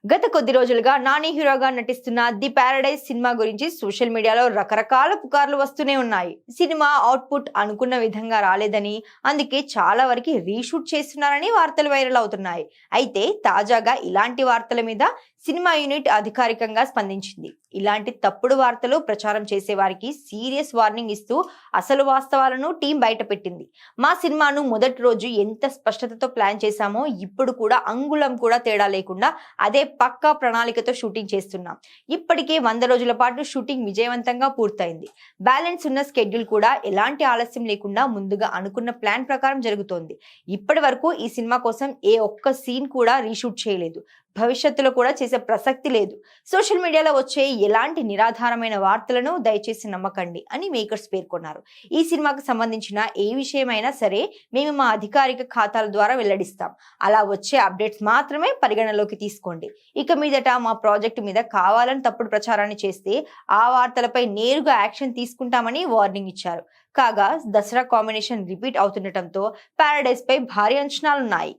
గత కొద్ది రోజులుగా నాని హీరోగా నటిస్తున్న ది ప్యారడైజ్ సినిమా గురించి సోషల్ మీడియాలో రకరకాల పుకార్లు వస్తూనే ఉన్నాయి. సినిమా అవుట్పుట్ అనుకున్న విధంగా రాలేదని, అందుకే చాలా వరకు రీషూట్ చేస్తున్నారని వార్తలు వైరల్ అవుతున్నాయి. అయితే తాజాగా ఇలాంటి వార్తల మీద సినిమా యూనిట్ అధికారికంగా స్పందించింది. ఇలాంటి తప్పుడు వార్తలు ప్రచారం చేసే వారికి సీరియస్ వార్నింగ్ ఇస్తూ అసలు వాస్తవాలను టీం బయటపెట్టింది. మా సినిమాను మొదటి రోజు ఎంత స్పష్టతతో ప్లాన్ చేశామో ఇప్పుడు కూడా అంగుళం కూడా తేడా లేకుండా అదే పక్కా ప్రణాళికతో షూటింగ్ చేస్తున్నాం. ఇప్పటికే 100 రోజుల పాటు షూటింగ్ విజయవంతంగా పూర్తయింది. బ్యాలెన్స్ ఉన్న స్కెడ్యూల్ కూడా ఎలాంటి ఆలస్యం లేకుండా ముందుగా అనుకున్న ప్లాన్ ప్రకారం జరుగుతోంది. ఇప్పటి వరకు ఈ సినిమా కోసం ఏ ఒక్క సీన్ కూడా రీషూట్ చేయలేదు. భవిష్యత్తులో కూడా చేసే ప్రసక్తి లేదు. సోషల్ మీడియాలో వచ్చే ఎలాంటి నిరాధారమైన వార్తలను దయచేసి నమ్మకండి అని మేకర్స్ పేర్కొన్నారు. ఈ సినిమాకు సంబంధించిన ఏ విషయమైనా సరే మేము మా అధికారిక ఖాతాల ద్వారా వెల్లడిస్తాం. అలా వచ్చే అప్డేట్స్ మాత్రమే పరిగణలోకి తీసుకోండి. ఇక మీదట మా ప్రాజెక్టు మీద కావాలని తప్పుడు ప్రచారాన్ని చేస్తే ఆ వార్తలపై నేరుగా యాక్షన్ తీసుకుంటామని వార్నింగ్ ఇచ్చారు. కాగా దసరా కాంబినేషన్ రిపీట్ అవుతుండటంతో ప్యారడైజ్ పై భారీ అంచనాలున్నాయి.